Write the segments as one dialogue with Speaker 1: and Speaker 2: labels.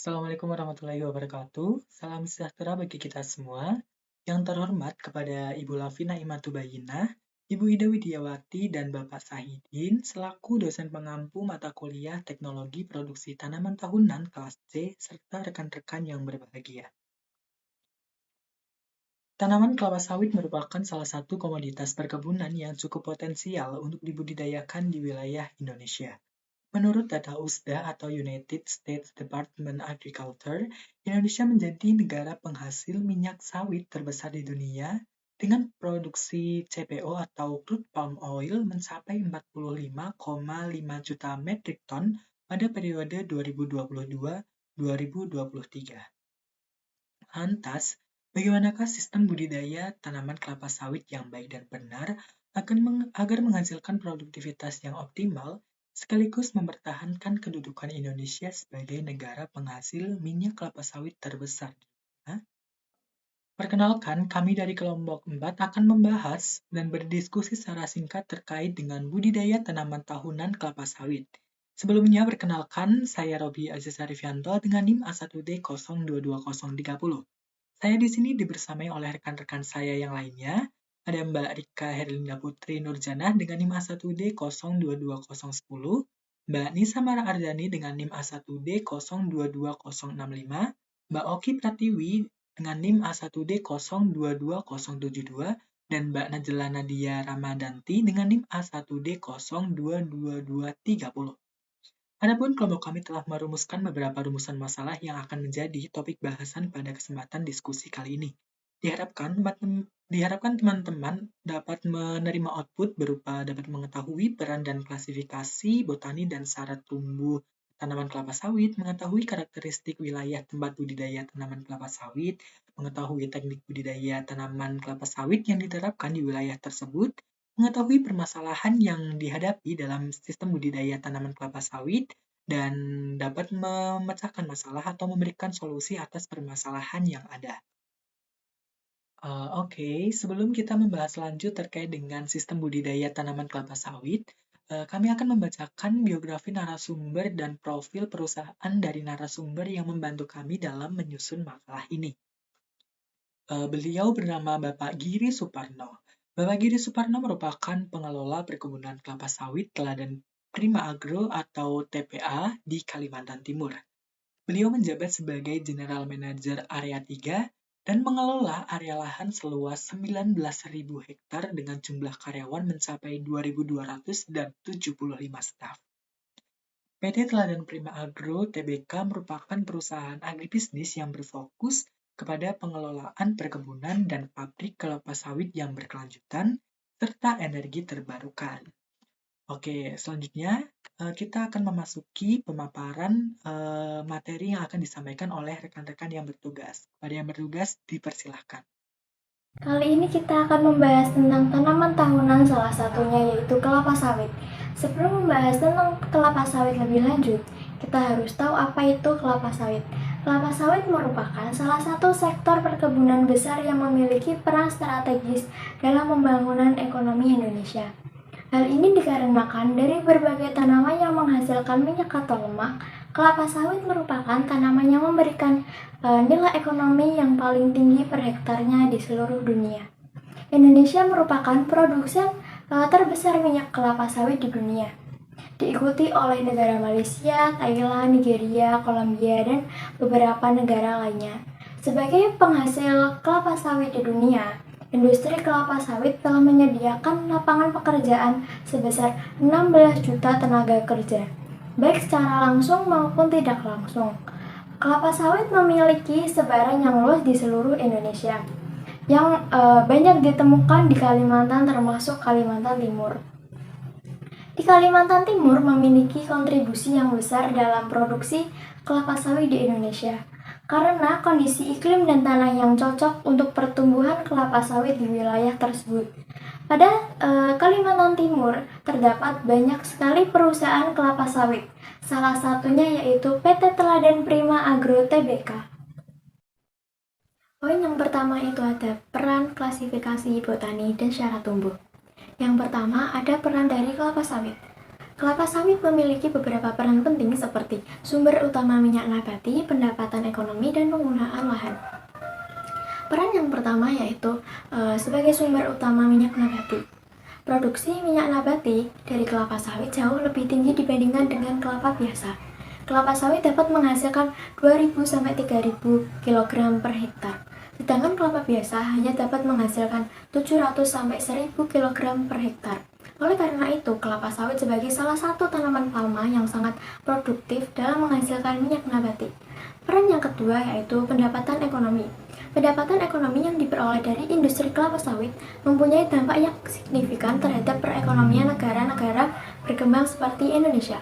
Speaker 1: Assalamualaikum warahmatullahi wabarakatuh. Salam sejahtera bagi kita semua. Yang terhormat kepada Ibu Lafina Imatubayinah, Ibu Ida Widiawati, dan Bapak Sahidin selaku dosen pengampu mata kuliah Teknologi Produksi Tanaman Tahunan kelas C, serta rekan-rekan yang berbahagia. Tanaman kelapa sawit merupakan salah satu komoditas perkebunan yang cukup potensial untuk dibudidayakan di wilayah Indonesia. Menurut data USDA atau United States Department Agriculture, Indonesia menjadi negara penghasil minyak sawit terbesar di dunia dengan produksi CPO atau crude palm oil mencapai 45,5 juta metrik ton pada periode 2022-2023. Lantas, bagaimanakah sistem budidaya tanaman kelapa sawit yang baik dan benar agar menghasilkan produktivitas yang optimal sekaligus mempertahankan kedudukan Indonesia sebagai negara penghasil minyak kelapa sawit terbesar di dunia? Perkenalkan, kami dari kelompok 4 akan membahas dan berdiskusi secara singkat terkait dengan budidaya tanaman tahunan kelapa sawit. Sebelumnya, perkenalkan, saya Robi Aziz Arifianto dengan NIM A1D022030. Saya di sini dibersamai oleh rekan-rekan saya yang lainnya. Ada Mbak Rika Herlinda Putri Nurjanah dengan NIM A1D022010, Mbak Nisa Mara Ardani dengan NIM A1D022065, Mbak Oki Pratiwi dengan NIM A1D022072, dan Mbak Najla Nadia Ramadanti dengan NIM A1D022230. Adapun kelompok kami telah merumuskan beberapa rumusan masalah yang akan menjadi topik bahasan pada kesempatan diskusi kali ini. Diharapkan teman-teman dapat menerima output berupa dapat mengetahui peran dan klasifikasi botani dan syarat tumbuh tanaman kelapa sawit, mengetahui karakteristik wilayah tempat budidaya tanaman kelapa sawit, mengetahui teknik budidaya tanaman kelapa sawit yang diterapkan di wilayah tersebut, mengetahui permasalahan yang dihadapi dalam sistem budidaya tanaman kelapa sawit, dan dapat memecahkan masalah atau memberikan solusi atas permasalahan yang ada. Oke, sebelum kita membahas lanjut terkait dengan sistem budidaya tanaman kelapa sawit, kami akan membacakan biografi narasumber dan profil perusahaan dari narasumber yang membantu kami dalam menyusun makalah ini. Beliau bernama Bapak Giri Suparno. Bapak Giri Suparno merupakan pengelola perkebunan kelapa sawit Teladan Prima Agro atau TPA di Kalimantan Timur. Beliau menjabat sebagai General Manager Area 3 dan mengelola area lahan seluas 19.000 hektar dengan jumlah karyawan mencapai 2.200 dan 75 staf. PT Teladan Prima Agro Tbk merupakan perusahaan agribisnis yang berfokus kepada pengelolaan perkebunan dan pabrik kelapa sawit yang berkelanjutan, serta energi terbarukan. Oke, selanjutnya kita akan memasuki pemaparan materi yang akan disampaikan oleh rekan-rekan yang bertugas. Pada yang bertugas, dipersilahkan.
Speaker 2: Kali ini kita akan membahas tentang tanaman tahunan, salah satunya yaitu kelapa sawit. Sebelum membahas tentang kelapa sawit lebih lanjut, kita harus tahu apa itu kelapa sawit. Kelapa sawit merupakan salah satu sektor perkebunan besar yang memiliki peran strategis dalam pembangunan ekonomi Indonesia. Hal ini dikarenakan dari berbagai tanaman yang menghasilkan minyak atau lemak, kelapa sawit merupakan tanaman yang memberikan nilai ekonomi yang paling tinggi per hektarnya di seluruh dunia. Indonesia merupakan produsen terbesar minyak kelapa sawit di dunia, diikuti oleh negara Malaysia, Thailand, Nigeria, Kolombia, dan beberapa negara lainnya. Sebagai penghasil kelapa sawit di dunia, industri kelapa sawit telah menyediakan lapangan pekerjaan sebesar 16 juta tenaga kerja, baik secara langsung maupun tidak langsung. Kelapa sawit memiliki sebaran yang luas di seluruh Indonesia, yang banyak ditemukan di Kalimantan termasuk Kalimantan Timur. Di Kalimantan Timur memiliki kontribusi yang besar dalam produksi kelapa sawit di Indonesia, karena kondisi iklim dan tanah yang cocok untuk pertumbuhan kelapa sawit di wilayah tersebut. Pada Kalimantan Timur terdapat banyak sekali perusahaan kelapa sawit, salah satunya yaitu PT Teladan Prima Agro Tbk. Poin yang pertama itu ada peran klasifikasi botani dan syarat tumbuh. Yang pertama ada peran dari kelapa sawit. Kelapa sawit memiliki beberapa peran penting seperti sumber utama minyak nabati, pendapatan ekonomi, dan penggunaan lahan. Peran yang pertama yaitu sebagai sumber utama minyak nabati. Produksi minyak nabati dari kelapa sawit jauh lebih tinggi dibandingkan dengan kelapa biasa. Kelapa sawit dapat menghasilkan 2.000 sampai 3.000 kg per hektar. Sedangkan kelapa biasa hanya dapat menghasilkan 700 sampai 1.000 kg per hektar. Oleh karena itu, kelapa sawit sebagai salah satu tanaman palma yang sangat produktif dalam menghasilkan minyak nabati. Peran yang kedua yaitu pendapatan ekonomi. Pendapatan ekonomi yang diperoleh dari industri kelapa sawit mempunyai dampak yang signifikan terhadap perekonomian negara-negara berkembang seperti Indonesia.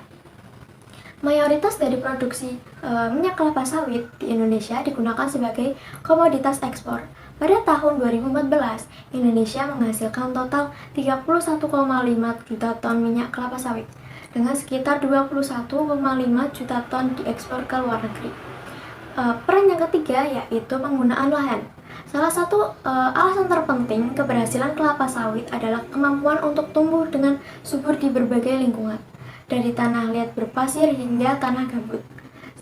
Speaker 2: Mayoritas dari produksi minyak kelapa sawit di Indonesia digunakan sebagai komoditas ekspor. Pada tahun 2014, Indonesia menghasilkan total 31,5 juta ton minyak kelapa sawit, dengan sekitar 21,5 juta ton diekspor ke luar negeri. Peran yang ketiga yaitu penggunaan lahan. Salah satu alasan terpenting keberhasilan kelapa sawit adalah kemampuan untuk tumbuh dengan subur di berbagai lingkungan, dari tanah liat berpasir hingga tanah gambut.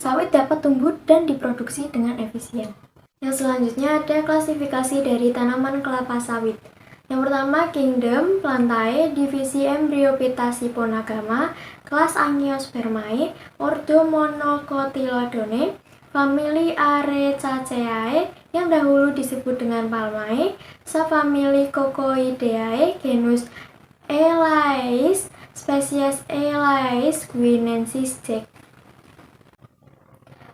Speaker 2: Sawit dapat tumbuh dan diproduksi dengan efisien. Yang selanjutnya ada klasifikasi dari tanaman kelapa sawit. Yang pertama, Kingdom Plantae, divisi Embryophyta Siponagama, kelas Angiospermae, ordo Monocotyledone, famili Arecaceae yang dahulu disebut dengan Palmae, subfamili Cocoideae, genus Elais, spesies Elais guinensis Jack.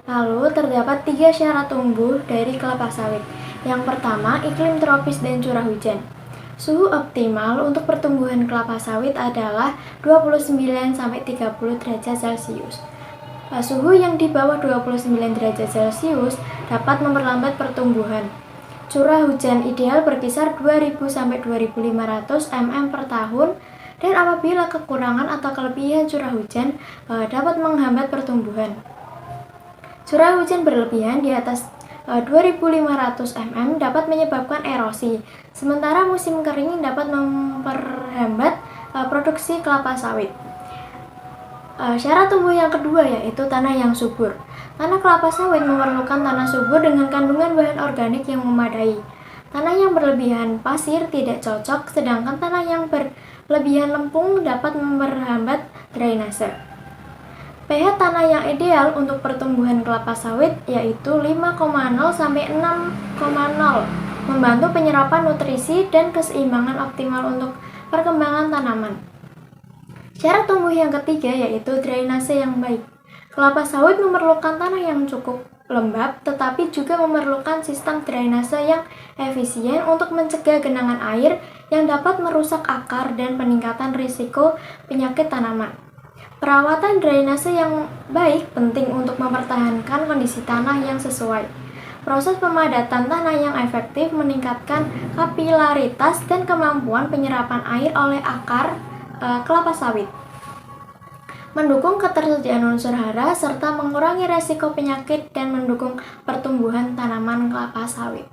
Speaker 2: Lalu terdapat 3 syarat tumbuh dari kelapa sawit. Yang pertama, iklim tropis dan curah hujan. Suhu optimal untuk pertumbuhan kelapa sawit adalah 29-30 derajat Celcius. Suhu yang di bawah 29 derajat Celcius dapat memperlambat pertumbuhan. Curah hujan ideal berkisar 2.000-2.500 mm per tahun, dan apabila kekurangan atau kelebihan curah hujan dapat menghambat pertumbuhan. Curah hujan berlebihan di atas 2.500 mm dapat menyebabkan erosi, sementara musim kering dapat memperhambat produksi kelapa sawit. Syarat tumbuh yang kedua yaitu tanah yang subur. Tanah kelapa sawit memerlukan tanah subur dengan kandungan bahan organik yang memadai. Tanah yang berlebihan pasir tidak cocok, sedangkan tanah yang berlebihan lempung dapat memperhambat drainase. pH tanah yang ideal untuk pertumbuhan kelapa sawit yaitu 5,0 sampai 6,0, membantu penyerapan nutrisi dan keseimbangan optimal untuk perkembangan tanaman. Syarat tumbuh yang ketiga yaitu drainase yang baik. Kelapa sawit memerlukan tanah yang cukup lembab, tetapi juga memerlukan sistem drainase yang efisien untuk mencegah genangan air yang dapat merusak akar dan peningkatan risiko penyakit tanaman. Perawatan drainase yang baik penting untuk mempertahankan kondisi tanah yang sesuai. Proses pemadatan tanah yang efektif meningkatkan kapilaritas dan kemampuan penyerapan air oleh akar kelapa sawit, mendukung ketersediaan unsur hara serta mengurangi resiko penyakit dan mendukung pertumbuhan tanaman kelapa sawit.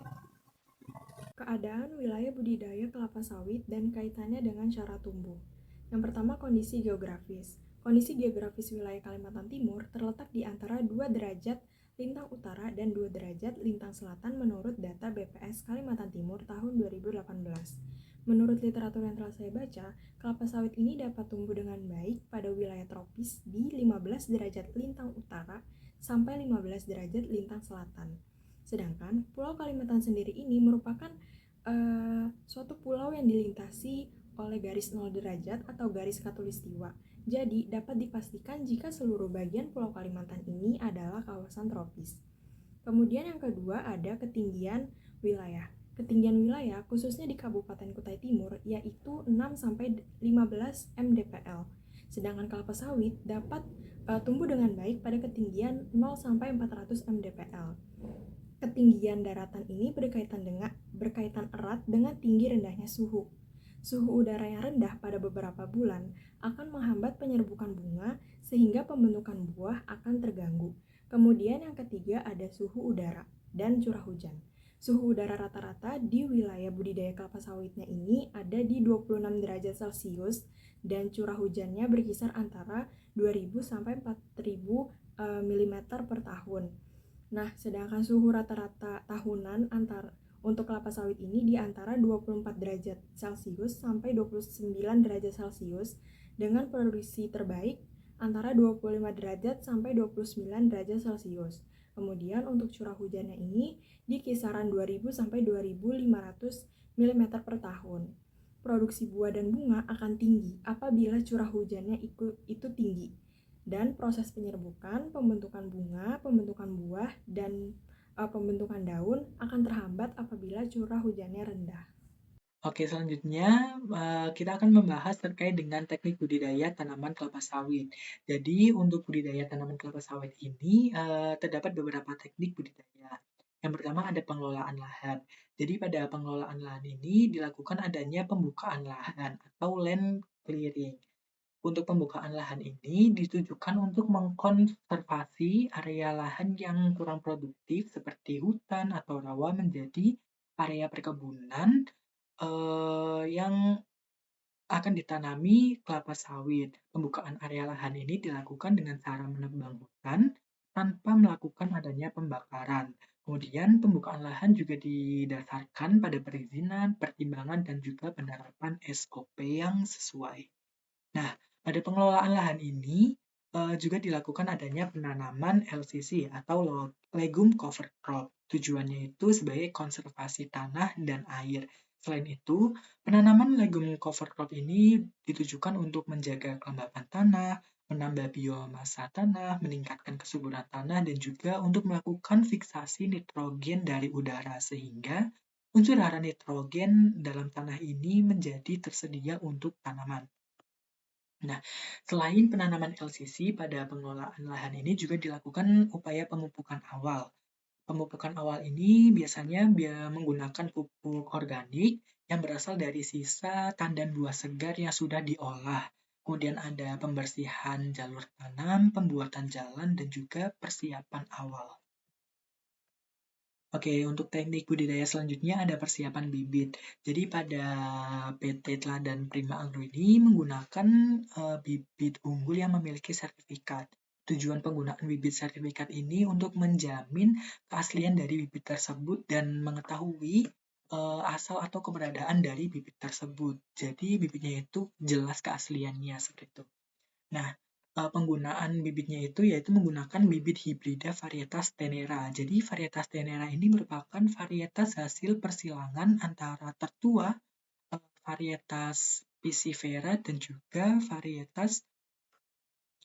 Speaker 3: Keadaan wilayah budidaya kelapa sawit dan kaitannya dengan cara tumbuh. Yang pertama, kondisi geografis. Kondisi geografis wilayah Kalimantan Timur terletak di antara 2 derajat lintang utara dan 2 derajat lintang selatan menurut data BPS Kalimantan Timur tahun 2018. Menurut literatur yang telah saya baca, kelapa sawit ini dapat tumbuh dengan baik pada wilayah tropis di 15 derajat lintang utara sampai 15 derajat lintang selatan. Sedangkan Pulau Kalimantan sendiri ini merupakan suatu pulau yang dilintasi oleh garis 0 derajat atau garis khatulistiwa. Jadi, dapat dipastikan jika seluruh bagian Pulau Kalimantan ini adalah kawasan tropis. Kemudian yang kedua ada ketinggian wilayah. Ketinggian wilayah khususnya di Kabupaten Kutai Timur yaitu 6-15 mdpl. Sedangkan kelapa sawit dapat tumbuh dengan baik pada ketinggian 0-400 mdpl. Ketinggian daratan ini berkaitan erat dengan tinggi rendahnya suhu. Suhu udara yang rendah pada beberapa bulan akan menghambat penyerbukan bunga sehingga pembentukan buah akan terganggu. Kemudian yang ketiga ada suhu udara dan curah hujan. Suhu udara rata-rata di wilayah budidaya kelapa sawitnya ini ada di 26 derajat Celcius dan curah hujannya berkisar antara 2000 sampai 4000 mm per tahun. Nah, sedangkan suhu rata-rata tahunan untuk kelapa sawit ini di antara 24 derajat Celcius sampai 29 derajat Celcius dengan produksi terbaik antara 25 derajat sampai 29 derajat Celcius. Kemudian untuk curah hujannya ini di kisaran 2000 sampai 2500 mm per tahun. Produksi buah dan bunga akan tinggi apabila curah hujannya itu tinggi. Dan proses penyerbukan, pembentukan bunga, pembentukan buah, dan pembentukan daun akan terhambat apabila curah hujannya rendah.
Speaker 1: Oke, selanjutnya kita akan membahas terkait dengan teknik budidaya tanaman kelapa sawit. Jadi, untuk budidaya tanaman kelapa sawit ini terdapat beberapa teknik budidaya. Yang pertama ada pengelolaan lahan. Jadi, pada pengelolaan lahan ini dilakukan adanya pembukaan lahan atau land clearing. Untuk pembukaan lahan ini ditujukan untuk mengkonservasi area lahan yang kurang produktif seperti hutan atau rawa menjadi area perkebunan yang akan ditanami kelapa sawit. Pembukaan area lahan ini dilakukan dengan cara menebang hutan tanpa melakukan adanya pembakaran. Kemudian pembukaan lahan juga didasarkan pada perizinan, pertimbangan, dan juga penerapan SOP yang sesuai. Nah, pada pengelolaan lahan ini juga dilakukan adanya penanaman LCC atau Legume Cover Crop. Tujuannya itu sebagai konservasi tanah dan air. Selain itu, penanaman Legume Cover Crop ini ditujukan untuk menjaga kelembapan tanah, menambah biomasa tanah, meningkatkan kesuburan tanah, dan juga untuk melakukan fiksasi nitrogen dari udara sehingga unsur hara nitrogen dalam tanah ini menjadi tersedia untuk tanaman. Nah, selain penanaman LCC, pada pengelolaan lahan ini juga dilakukan upaya pemupukan awal. Pemupukan awal ini biasanya menggunakan pupuk organik yang berasal dari sisa tandan buah segar yang sudah diolah. Kemudian ada pembersihan jalur tanam, pembuatan jalan, dan juga persiapan awal. Oke, untuk teknik budidaya selanjutnya ada persiapan bibit. Jadi pada PT Teladan Prima Agro ini menggunakan bibit unggul yang memiliki sertifikat. Tujuan penggunaan bibit sertifikat ini untuk menjamin keaslian dari bibit tersebut dan mengetahui asal atau keberadaan dari bibit tersebut. Jadi bibitnya itu jelas keasliannya seperti itu. Nah, penggunaan bibitnya itu yaitu menggunakan bibit hibrida varietas Tenera. Jadi varietas Tenera ini merupakan varietas hasil persilangan antara tertua, varietas Piscifera, dan juga varietas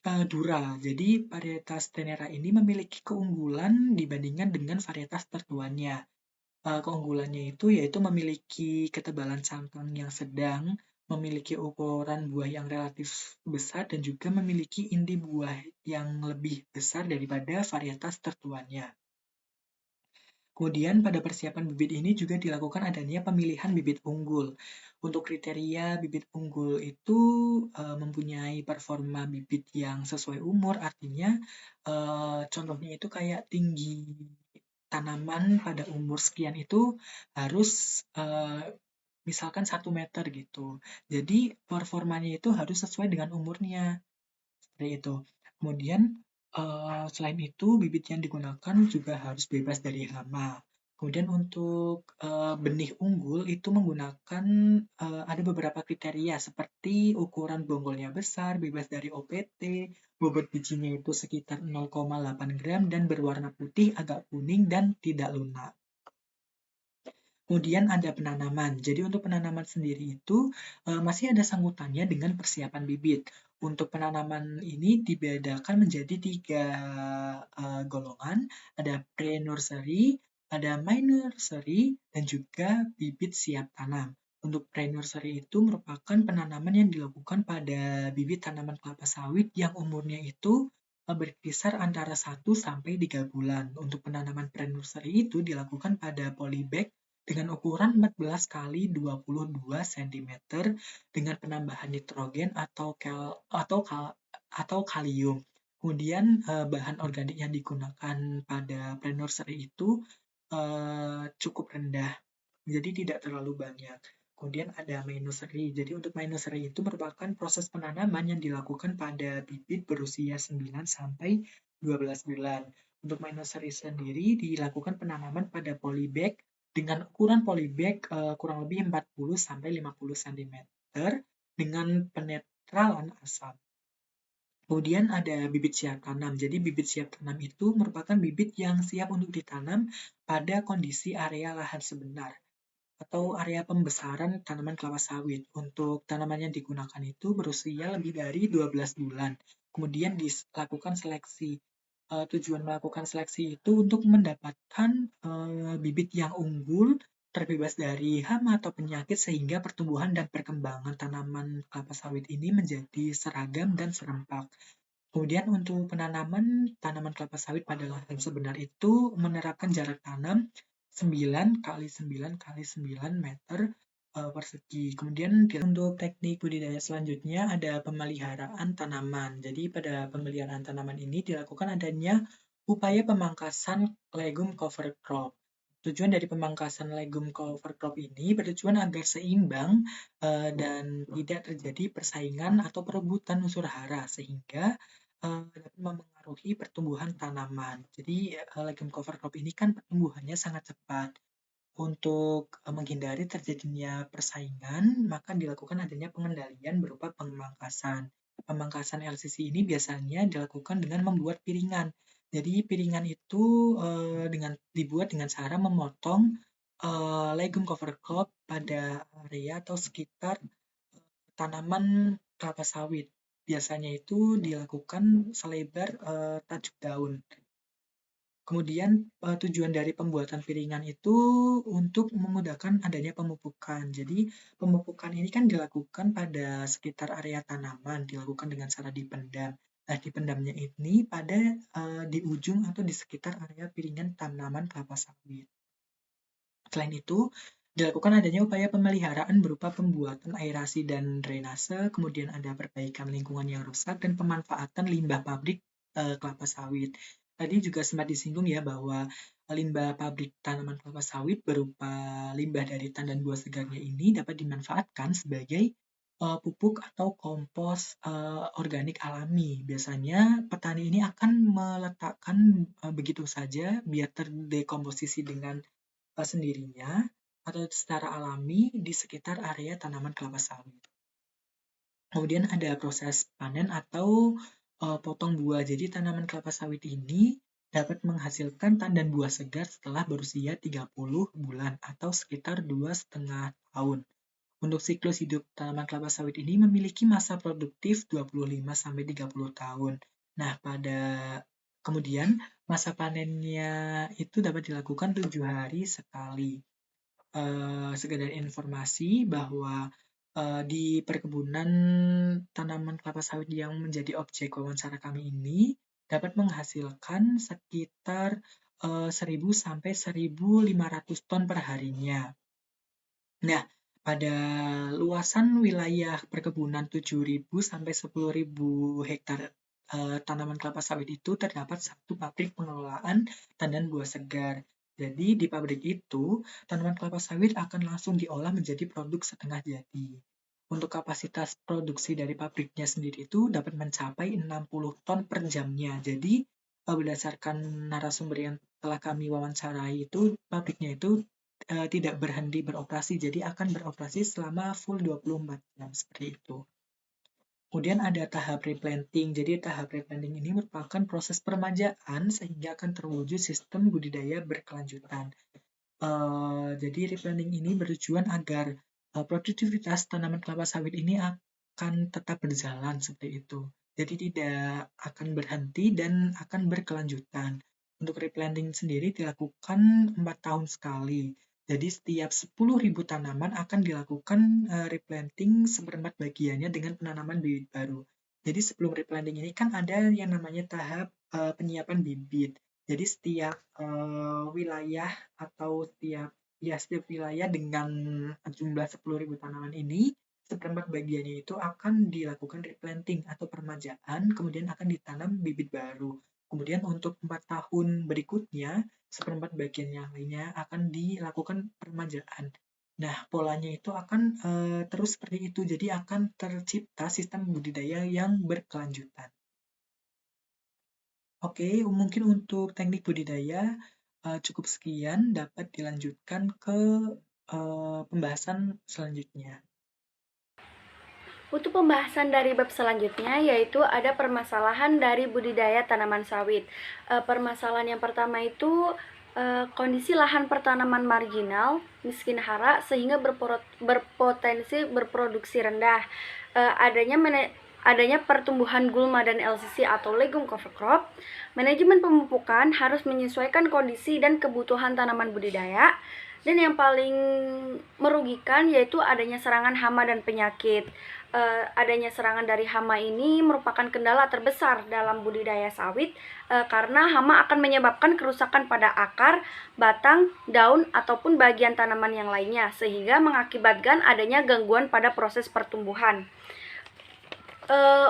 Speaker 1: Dura. Jadi varietas Tenera ini memiliki keunggulan dibandingkan dengan varietas tertuanya. Keunggulannya itu yaitu memiliki ketebalan cangkang yang sedang, memiliki ukuran buah yang relatif besar, dan juga memiliki inti buah yang lebih besar daripada varietas tertuanya. Kemudian pada persiapan bibit ini juga dilakukan adanya pemilihan bibit unggul. Untuk kriteria bibit unggul itu mempunyai performa bibit yang sesuai umur, artinya contohnya itu kayak tinggi tanaman pada umur sekian itu harus misalkan 1 meter gitu. Jadi performanya itu harus sesuai dengan umurnya. Seperti itu. Kemudian selain itu bibit yang digunakan juga harus bebas dari hama. Kemudian untuk benih unggul itu menggunakan ada beberapa kriteria seperti ukuran bonggolnya besar, bebas dari OPT, bobot bijinya itu sekitar 0,8 gram dan berwarna putih agak kuning dan tidak lunak. Kemudian ada penanaman. Jadi untuk penanaman sendiri itu masih ada sangkutannya dengan persiapan bibit. Untuk penanaman ini dibedakan menjadi 3 golongan. Ada pre-nursery, ada mid-nursery, dan juga bibit siap tanam. Untuk pre-nursery itu merupakan penanaman yang dilakukan pada bibit tanaman kelapa sawit yang umurnya itu berkisar antara 1 sampai 3 bulan. Untuk penanaman pre-nursery itu dilakukan pada polybag dengan ukuran 14 kali 22 cm dengan penambahan nitrogen atau kalium. Kemudian bahan organik yang digunakan pada pre-nursery itu cukup rendah, jadi tidak terlalu banyak. Kemudian ada nursery. Jadi untuk nursery itu merupakan proses penanaman yang dilakukan pada bibit berusia 9 sampai 12 bulan. Untuk nursery sendiri dilakukan penanaman pada polybag dengan ukuran polybag kurang lebih 40 sampai 50 cm dengan penetralan asap. Kemudian ada bibit siap tanam. Jadi bibit siap tanam itu merupakan bibit yang siap untuk ditanam pada kondisi area lahan sebenar atau area pembesaran tanaman kelapa sawit. Untuk tanaman yang digunakan itu berusia lebih dari 12 bulan. Kemudian dilakukan seleksi. Tujuan melakukan seleksi itu untuk mendapatkan bibit yang unggul, terbebas dari hama atau penyakit sehingga pertumbuhan dan perkembangan tanaman kelapa sawit ini menjadi seragam dan serempak. Kemudian untuk penanaman tanaman kelapa sawit pada lahan sebenar itu menerapkan jarak tanam 9 kali 9 kali 9 meter persegi. Kemudian untuk teknik budidaya selanjutnya ada pemeliharaan tanaman. Jadi pada pemeliharaan tanaman ini dilakukan adanya upaya pemangkasan legum cover crop. Tujuan dari pemangkasan legum cover crop ini bertujuan agar seimbang dan tidak terjadi persaingan atau perebutan unsur hara sehingga dapat mempengaruhi pertumbuhan tanaman. Jadi legum cover crop ini kan pertumbuhannya sangat cepat. Untuk menghindari terjadinya persaingan, maka dilakukan adanya pengendalian berupa pemangkasan. Pemangkasan LCC ini biasanya dilakukan dengan membuat piringan. Jadi piringan itu dibuat dengan cara memotong legum cover crop pada area atau sekitar tanaman kelapa sawit. Biasanya itu dilakukan selebar tajuk daun. Kemudian tujuan dari pembuatan piringan itu untuk memudahkan adanya pemupukan. Jadi pemupukan ini kan dilakukan pada sekitar area tanaman, dilakukan dengan cara dipendam. Nah, dipendamnya ini pada di ujung atau di sekitar area piringan tanaman kelapa sawit. Selain itu, dilakukan adanya upaya pemeliharaan berupa pembuatan aerasi dan drainase, kemudian ada perbaikan lingkungan yang rusak, dan pemanfaatan limbah pabrik kelapa sawit. Tadi juga sempat disinggung ya bahwa limbah pabrik tanaman kelapa sawit berupa limbah dari tandan buah segarnya ini dapat dimanfaatkan sebagai pupuk atau kompos organik alami. Biasanya petani ini akan meletakkan begitu saja biar terdekomposisi dengan sendirinya atau secara alami di sekitar area tanaman kelapa sawit. Kemudian ada proses panen atau potong buah. Jadi tanaman kelapa sawit ini dapat menghasilkan tandan buah segar setelah berusia 30 bulan atau sekitar 2,5 tahun. Untuk siklus hidup tanaman kelapa sawit ini memiliki masa produktif 25-30 tahun. Nah, kemudian masa panennya itu dapat dilakukan 7 hari sekali. Sekedar informasi bahwa di perkebunan tanaman kelapa sawit yang menjadi objek wawancara kami ini dapat menghasilkan sekitar 1.000 sampai 1.500 ton per harinya. Nah, pada luasan wilayah perkebunan 7.000 sampai 10.000 hektar tanaman kelapa sawit itu terdapat satu pabrik pengelolaan tandan buah segar. Jadi di pabrik itu, tanaman kelapa sawit akan langsung diolah menjadi produk setengah jadi. Untuk kapasitas produksi dari pabriknya sendiri itu dapat mencapai 60 ton per jamnya. Jadi berdasarkan narasumber yang telah kami wawancarai itu, pabriknya itu tidak berhenti beroperasi, jadi akan beroperasi selama full 24 jam seperti itu. Kemudian ada tahap replanting. Jadi tahap replanting ini merupakan proses permajaan sehingga akan terwujud sistem budidaya berkelanjutan. Jadi replanting ini bertujuan agar produktivitas tanaman kelapa sawit ini akan tetap berjalan seperti itu. Jadi tidak akan berhenti dan akan berkelanjutan. Untuk replanting sendiri dilakukan 4 tahun sekali. Jadi setiap 10.000 tanaman akan dilakukan replanting seperempat bagiannya dengan penanaman bibit baru. Jadi sebelum replanting ini kan ada yang namanya tahap penyiapan bibit. Jadi setiap wilayah atau setiap wilayah dengan jumlah 10.000 tanaman ini, seperempat bagiannya itu akan dilakukan replanting atau permajaan, kemudian akan ditanam bibit baru. Kemudian untuk 4 tahun berikutnya, seperempat bagian yang lainnya akan dilakukan peremajaan. Nah, polanya itu akan terus seperti itu, jadi akan tercipta sistem budidaya yang berkelanjutan. Oke, mungkin untuk teknik budidaya cukup sekian, dapat dilanjutkan ke pembahasan selanjutnya.
Speaker 2: Untuk pembahasan dari bab selanjutnya yaitu ada permasalahan dari budidaya tanaman sawit. Permasalahan yang pertama itu kondisi lahan pertanaman marginal, miskin hara sehingga berpotensi berproduksi rendah. Adanya pertumbuhan gulma dan LCC atau legume cover crop. Manajemen pemupukan harus menyesuaikan kondisi dan kebutuhan tanaman budidaya. Dan yang paling merugikan yaitu adanya serangan hama dan penyakit. Adanya serangan dari hama ini merupakan kendala terbesar dalam budidaya sawit karena hama akan menyebabkan kerusakan pada akar, batang, daun, ataupun bagian tanaman yang lainnya sehingga mengakibatkan adanya gangguan pada proses pertumbuhan.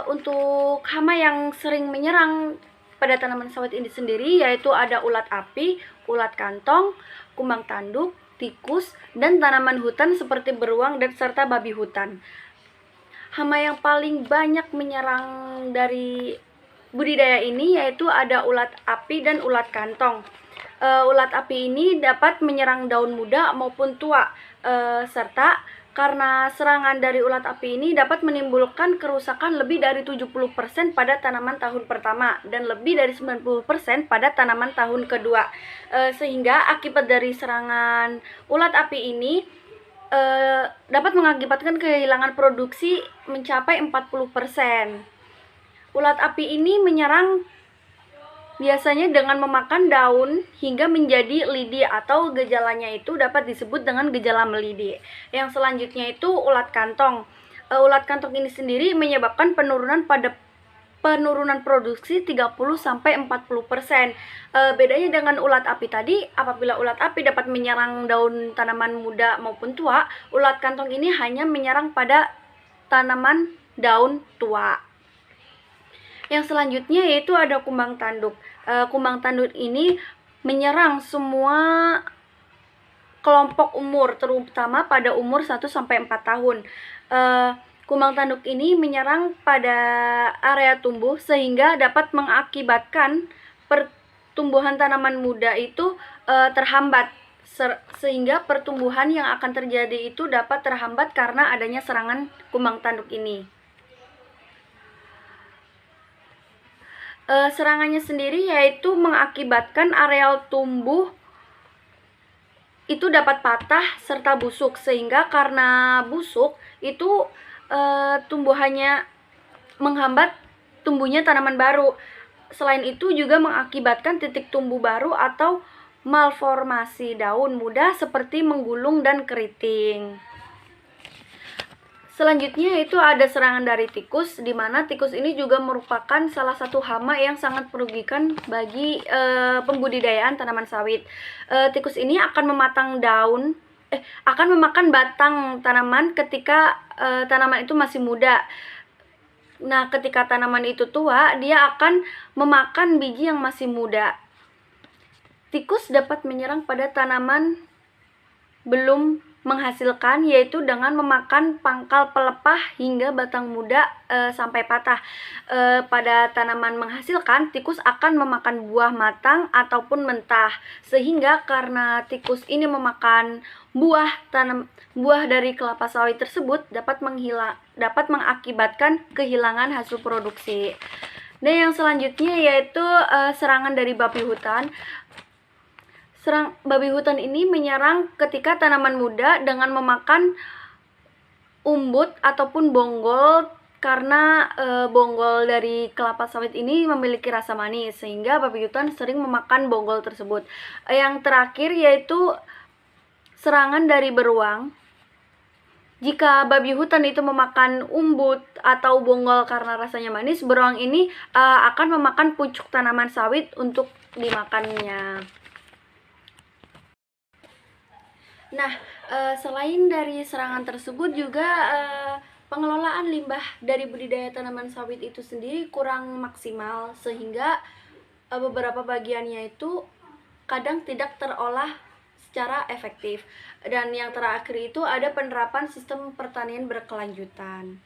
Speaker 2: Untuk hama yang sering menyerang pada tanaman sawit ini sendiri yaitu ada ulat api, ulat kantong, kumbang tanduk, tikus, dan tanaman hutan seperti beruang dan serta babi hutan. Hama yang paling banyak menyerang dari budidaya ini yaitu ada ulat api dan ulat kantong. Ulat api ini dapat menyerang daun muda maupun tua, serta karena serangan dari ulat api ini dapat menimbulkan kerusakan lebih dari 70% pada tanaman tahun pertama dan lebih dari 90% pada tanaman tahun kedua. Sehingga akibat dari serangan ulat api ini dapat mengakibatkan kehilangan produksi mencapai 40%. Ulat api ini menyerang biasanya dengan memakan daun hingga menjadi lidi atau gejalanya itu dapat disebut dengan gejala melidi. Yang selanjutnya itu ulat kantong. Ulat kantong ini sendiri menyebabkan penurunan produksi 30-40%. Bedanya dengan ulat api tadi, apabila ulat api dapat menyerang daun tanaman muda maupun tua, ulat kantong ini hanya menyerang pada tanaman daun tua. Yang selanjutnya yaitu ada kumbang tanduk. Kumbang tanduk ini menyerang semua kelompok umur, terutama pada umur 1-4 tahun. Kumbang tanduk ini menyerang pada area tumbuh sehingga dapat mengakibatkan pertumbuhan tanaman muda itu terhambat, sehingga pertumbuhan yang akan terjadi itu dapat terhambat karena adanya serangan kumbang tanduk ini. Serangannya sendiri yaitu mengakibatkan areal tumbuh itu dapat patah serta busuk, sehingga karena busuk itu tumbuhannya menghambat tumbuhnya tanaman baru. Selain itu juga mengakibatkan titik tumbuh baru atau malformasi daun muda seperti menggulung dan keriting. Selanjutnya itu ada serangan dari tikus, di mana tikus ini juga merupakan salah satu hama yang sangat merugikan bagi pembudidayaan tanaman sawit. Tikus ini akan akan memakan batang tanaman ketika tanaman itu masih muda. Nah, ketika tanaman itu tua, dia akan memakan biji yang masih muda. Tikus dapat menyerang pada tanaman belum menghasilkan, yaitu dengan memakan pangkal pelepah hingga batang muda sampai patah. Pada tanaman menghasilkan, tikus akan memakan buah matang ataupun mentah, sehingga karena tikus ini memakan buah dari kelapa sawit tersebut dapat mengakibatkan kehilangan hasil produksi. Dan yang selanjutnya yaitu serangan dari babi hutan. Babi hutan ini menyerang ketika tanaman muda dengan memakan umbut ataupun bonggol, karena bonggol dari kelapa sawit ini memiliki rasa manis, sehingga babi hutan sering memakan bonggol tersebut. Yang terakhir yaitu serangan dari beruang. Jika babi hutan itu memakan umbut atau bonggol karena rasanya manis, beruang ini akan memakan pucuk tanaman sawit untuk dimakannya. Nah, selain dari serangan tersebut juga pengelolaan limbah dari budidaya tanaman sawit itu sendiri kurang maksimal, sehingga
Speaker 4: beberapa bagiannya itu kadang tidak terolah secara efektif. Dan yang terakhir itu ada penerapan sistem pertanian berkelanjutan.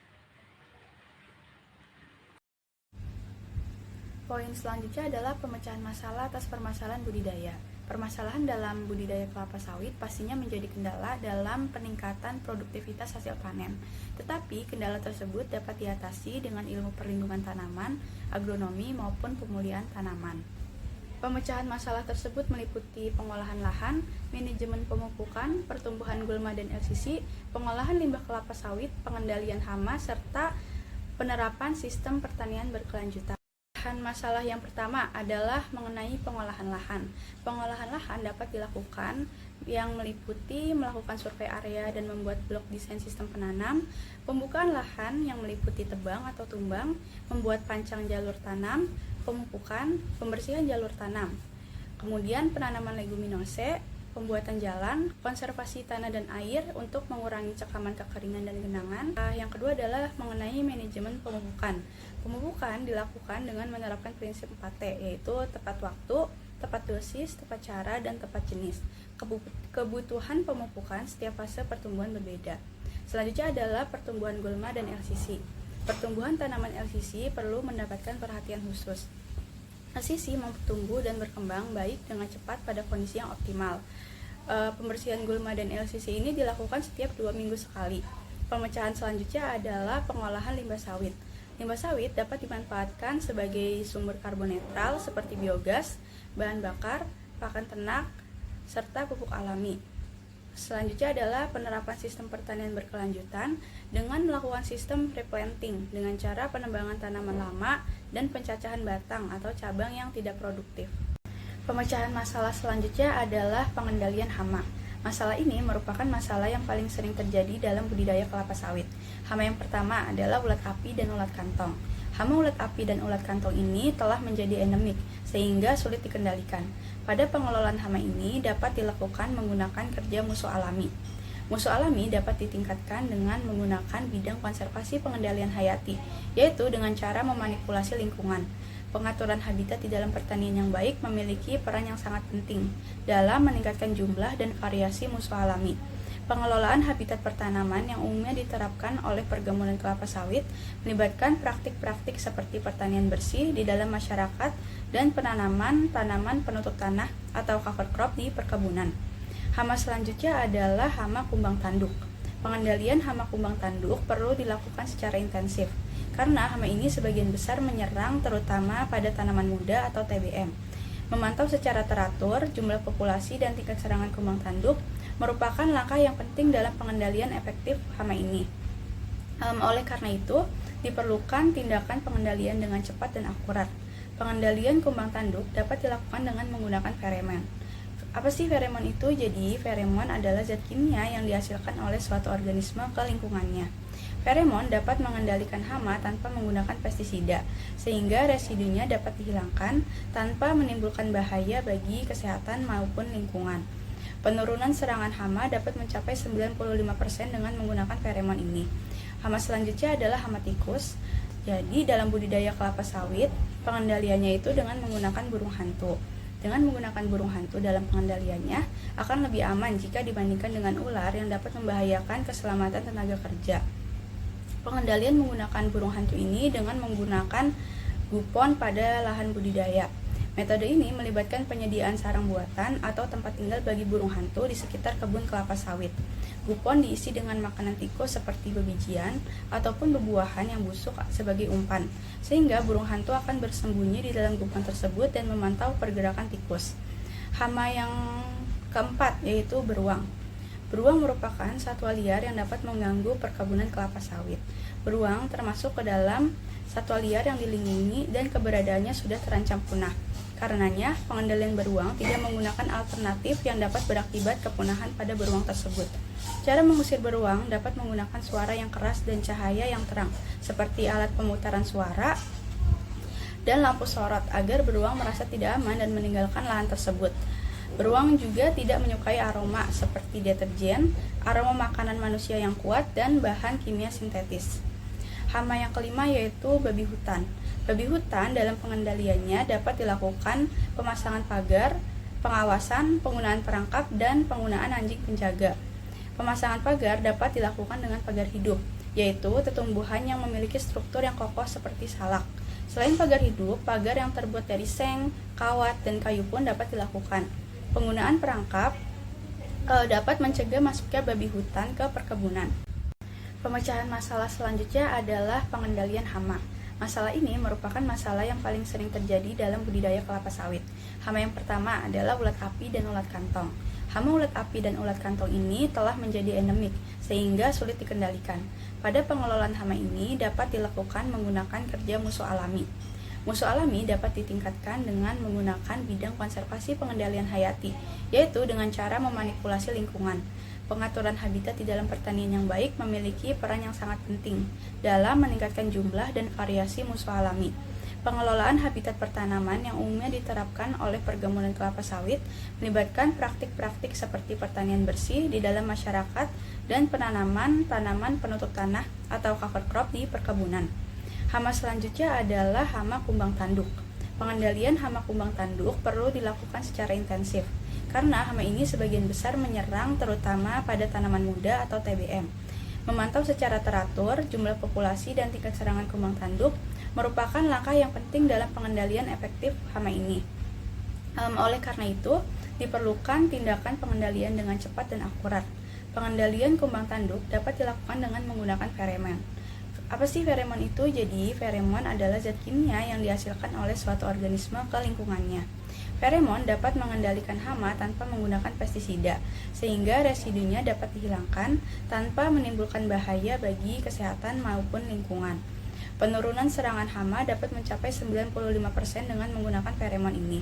Speaker 5: Poin selanjutnya adalah pemecahan masalah atas permasalahan budidaya. Permasalahan dalam budidaya kelapa sawit pastinya menjadi kendala dalam peningkatan produktivitas hasil panen. Tetapi kendala tersebut dapat diatasi dengan ilmu perlindungan tanaman, agronomi maupun pemulihan tanaman. Pemecahan masalah tersebut meliputi pengolahan lahan, manajemen pemupukan, pertumbuhan gulma dan LCC, pengolahan limbah kelapa sawit, pengendalian hama, serta penerapan sistem pertanian berkelanjutan. Masalah yang pertama adalah mengenai pengolahan lahan. Pengolahan lahan dapat dilakukan yang meliputi melakukan survei area dan membuat blok desain sistem penanam, pembukaan lahan yang meliputi tebang atau tumbang, membuat pancang jalur tanam, pemupukan, pembersihan jalur tanam, kemudian penanaman leguminose, pembuatan jalan, konservasi tanah dan air untuk mengurangi cekaman kekeringan dan genangan. Yang kedua adalah mengenai manajemen pemupukan. Pemupukan dilakukan dengan menerapkan prinsip 4T, yaitu tepat waktu, tepat dosis, tepat cara, dan tepat jenis. Kebutuhan pemupukan setiap fase pertumbuhan berbeda. Selanjutnya adalah pertumbuhan gulma dan LCC. Pertumbuhan tanaman LCC perlu mendapatkan perhatian khusus. LCC mampu tumbuh dan berkembang baik dengan cepat pada kondisi yang optimal. Pembersihan gulma dan LCC ini dilakukan setiap 2 minggu sekali. Pemecahan selanjutnya adalah pengolahan limbah sawit. Limbah sawit dapat dimanfaatkan sebagai sumber karbon netral seperti biogas, bahan bakar, pakan ternak, serta pupuk alami. Selanjutnya adalah penerapan sistem pertanian berkelanjutan dengan melakukan sistem replanting dengan cara penebangan tanaman lama dan pencacahan batang atau cabang yang tidak produktif. Pemecahan masalah selanjutnya adalah pengendalian hama. Masalah ini merupakan masalah yang paling sering terjadi dalam budidaya kelapa sawit. Hama yang pertama adalah ulat api dan ulat kantong. Hama ulat api dan ulat kantong ini telah menjadi endemik sehingga sulit dikendalikan. Pada pengelolaan hama ini dapat dilakukan menggunakan kerja musuh alami. Musuh alami dapat ditingkatkan dengan menggunakan bidang konservasi pengendalian hayati, yaitu dengan cara memanipulasi lingkungan. Pengaturan habitat di dalam pertanian yang baik memiliki peran yang sangat penting dalam meningkatkan jumlah dan variasi musuh alami. Pengelolaan habitat pertanaman yang umumnya diterapkan oleh perkebunan kelapa sawit melibatkan praktik-praktik seperti pertanian bersih di dalam masyarakat dan penanaman tanaman penutup tanah atau cover crop di perkebunan. Hama selanjutnya adalah hama kumbang tanduk. Pengendalian hama kumbang tanduk perlu dilakukan secara intensif karena hama ini sebagian besar menyerang terutama pada tanaman muda atau TBM. Memantau secara teratur jumlah populasi dan tingkat serangan kumbang tanduk merupakan langkah yang penting dalam pengendalian efektif hama ini. Oleh karena itu, diperlukan tindakan pengendalian dengan cepat dan akurat. Pengendalian kumbang tanduk dapat dilakukan dengan menggunakan feromon. Apa sih feromon itu? Jadi, feromon adalah zat kimia yang dihasilkan oleh suatu organisme ke lingkungannya. Feromon dapat mengendalikan hama tanpa menggunakan pestisida, sehingga residunya dapat dihilangkan tanpa menimbulkan bahaya bagi kesehatan maupun lingkungan. Penurunan serangan hama dapat mencapai 95% dengan menggunakan feromon ini. Hama selanjutnya adalah hama tikus. Jadi, dalam budidaya kelapa sawit, pengendaliannya itu dengan menggunakan burung hantu. Dengan menggunakan burung hantu dalam pengendaliannya akan lebih aman jika dibandingkan dengan ular yang dapat membahayakan keselamatan tenaga kerja. Pengendalian menggunakan burung hantu ini dengan menggunakan gupon pada lahan budidaya. Metode ini melibatkan penyediaan sarang buatan atau tempat tinggal bagi burung hantu di sekitar kebun kelapa sawit. Gupon diisi dengan makanan tikus seperti bebijian ataupun bebuahan yang busuk sebagai umpan, sehingga burung hantu akan bersembunyi di dalam gupon tersebut dan memantau pergerakan tikus. Hama yang keempat yaitu beruang. Beruang merupakan satwa liar yang dapat mengganggu perkebunan kelapa sawit. Beruang termasuk ke dalam satwa liar yang dilindungi dan keberadaannya sudah terancam punah. Karenanya, pengendalian beruang tidak menggunakan alternatif yang dapat berakibat kepunahan pada beruang tersebut. Cara mengusir beruang dapat menggunakan suara yang keras dan cahaya yang terang, seperti alat pemutaran suara dan lampu sorot, agar beruang merasa tidak aman dan meninggalkan lahan tersebut. Beruang juga tidak menyukai aroma seperti deterjen, aroma makanan manusia yang kuat, dan bahan kimia sintetis. Hama yang kelima yaitu babi hutan. Babi hutan dalam pengendaliannya dapat dilakukan pemasangan pagar, pengawasan, penggunaan perangkap, dan penggunaan anjing penjaga. Pemasangan pagar dapat dilakukan dengan pagar hidup, yaitu tumbuhan yang memiliki struktur yang kokoh seperti salak. Selain pagar hidup, pagar yang terbuat dari seng, kawat, dan kayu pun dapat dilakukan. Penggunaan perangkap dapat mencegah masuknya babi hutan ke perkebunan. Pemecahan masalah selanjutnya adalah pengendalian hama. Masalah ini merupakan masalah yang paling sering terjadi dalam budidaya kelapa sawit. Hama yang pertama adalah ulat api dan ulat kantong. Hama ulat api dan ulat kantong ini telah menjadi endemik, sehingga sulit dikendalikan. Pada pengelolaan hama ini dapat dilakukan menggunakan kerja musuh alami. Musuh alami dapat ditingkatkan dengan menggunakan bidang konservasi pengendalian hayati, yaitu dengan cara memanipulasi lingkungan. Pengaturan habitat di dalam pertanian yang baik memiliki peran yang sangat penting dalam meningkatkan jumlah dan variasi musuh alami. Pengelolaan habitat pertanaman yang umumnya diterapkan oleh perkebunan kelapa sawit melibatkan praktik-praktik seperti pertanian bersih di dalam masyarakat dan penanaman tanaman penutup tanah atau cover crop di perkebunan. Hama selanjutnya adalah hama kumbang tanduk. Pengendalian hama kumbang tanduk perlu dilakukan secara intensif, karena hama ini sebagian besar menyerang terutama pada tanaman muda atau TBM. Memantau secara teratur jumlah populasi dan tingkat serangan kumbang tanduk merupakan langkah yang penting dalam pengendalian efektif hama ini. Oleh karena itu, diperlukan tindakan pengendalian dengan cepat dan akurat. Pengendalian kumbang tanduk dapat dilakukan dengan menggunakan feromon. Apa sih feromon itu? Jadi, feromon adalah zat kimia yang dihasilkan oleh suatu organisme ke lingkungannya. Feromon dapat mengendalikan hama tanpa menggunakan pestisida, sehingga residunya dapat dihilangkan tanpa menimbulkan bahaya bagi kesehatan maupun lingkungan. Penurunan serangan hama dapat mencapai 95% dengan menggunakan feromon ini.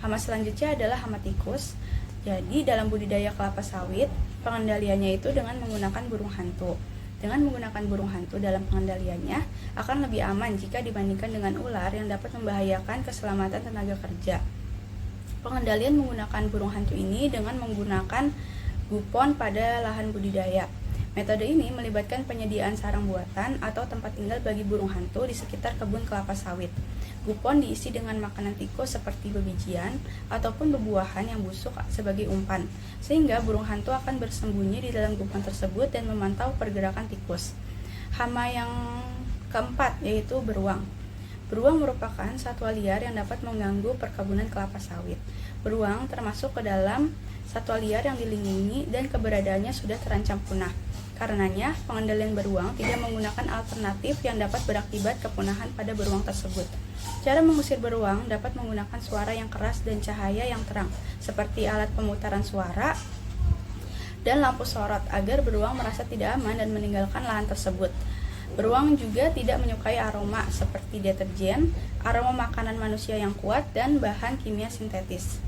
Speaker 5: Hama selanjutnya adalah hama tikus. Jadi, dalam budidaya kelapa sawit, pengendaliannya itu dengan menggunakan burung hantu. Dengan menggunakan burung hantu dalam pengendaliannya akan lebih aman jika dibandingkan dengan ular yang dapat membahayakan keselamatan tenaga kerja. Pengendalian menggunakan burung hantu ini dengan menggunakan gupon pada lahan budidaya. Metode ini melibatkan penyediaan sarang buatan atau tempat tinggal bagi burung hantu di sekitar kebun kelapa sawit. Gupon diisi dengan makanan tikus seperti bebijian ataupun bebuahan yang busuk sebagai umpan, sehingga burung hantu akan bersembunyi di dalam gupon tersebut dan memantau pergerakan tikus. Hama yang keempat yaitu beruang. Beruang merupakan satwa liar yang dapat mengganggu perkebunan kelapa sawit. Beruang termasuk ke dalam satwa liar yang dilindungi dan keberadaannya sudah terancam punah. Karenanya, pengendalian beruang tidak menggunakan alternatif yang dapat berakibat kepunahan pada beruang tersebut. Cara mengusir beruang dapat menggunakan suara yang keras dan cahaya yang terang, seperti alat pemutaran suara dan lampu sorot, agar beruang merasa tidak aman dan meninggalkan lahan tersebut. Beruang juga tidak menyukai aroma seperti deterjen, aroma makanan manusia yang kuat, dan bahan kimia sintetis.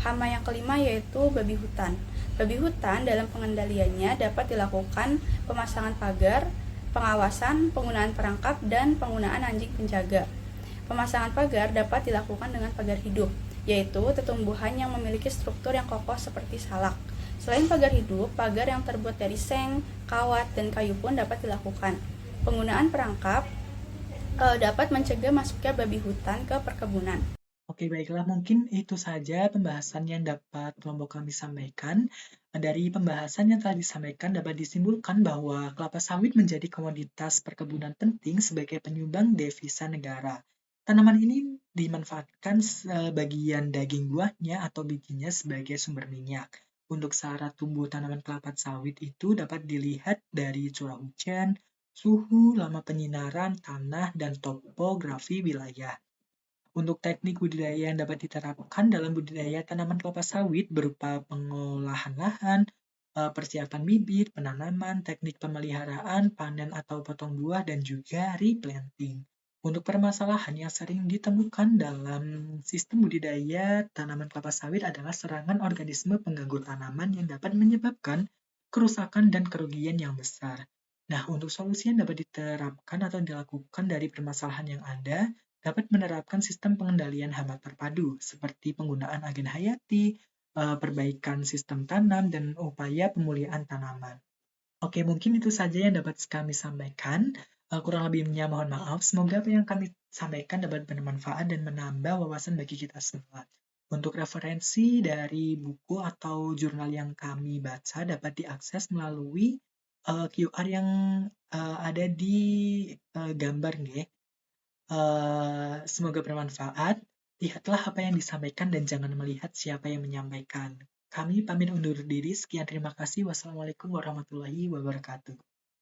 Speaker 5: Hama yang kelima yaitu babi hutan. Babi hutan dalam pengendaliannya dapat dilakukan pemasangan pagar, pengawasan, penggunaan perangkap, dan penggunaan anjing penjaga. Pemasangan pagar dapat dilakukan dengan pagar hidup, yaitu tumbuhan yang memiliki struktur yang kokoh seperti salak. Selain pagar hidup, pagar yang terbuat dari seng, kawat, dan kayu pun dapat dilakukan. Penggunaan perangkap dapat mencegah masuknya babi hutan ke perkebunan.
Speaker 1: Oke, baiklah. Mungkin itu saja pembahasan yang dapat kelompok kami sampaikan. Dari pembahasan yang telah disampaikan dapat disimpulkan bahwa kelapa sawit menjadi komoditas perkebunan penting sebagai penyumbang devisa negara. Tanaman ini dimanfaatkan sebagian daging buahnya atau bijinya sebagai sumber minyak. Untuk syarat tumbuh tanaman kelapa sawit itu dapat dilihat dari curah hujan, suhu, lama penyinaran, tanah, dan topografi wilayah. Untuk teknik budidaya yang dapat diterapkan dalam budidaya tanaman kelapa sawit berupa pengolahan lahan, persiapan bibit, penanaman, teknik pemeliharaan, panen atau potong buah, dan juga replanting. Untuk permasalahan yang sering ditemukan dalam sistem budidaya tanaman kelapa sawit adalah serangan organisme pengganggu tanaman yang dapat menyebabkan kerusakan dan kerugian yang besar. Nah, untuk solusi yang dapat diterapkan atau dilakukan dari permasalahan yang ada, dapat menerapkan sistem pengendalian hama terpadu, seperti penggunaan agen hayati, perbaikan sistem tanam, dan upaya pemulihan tanaman. Oke, mungkin itu saja yang dapat kami sampaikan. Kurang lebihnya mohon maaf. Semoga apa yang kami sampaikan dapat bermanfaat dan menambah wawasan bagi kita semua. Untuk referensi dari buku atau jurnal yang kami baca dapat diakses melalui QR yang ada di gambar nggih. Semoga bermanfaat. Lihatlah apa yang disampaikan dan jangan melihat siapa yang menyampaikan. Kami pamit undur diri. Sekian, terima kasih. Wassalamualaikum warahmatullahi wabarakatuh.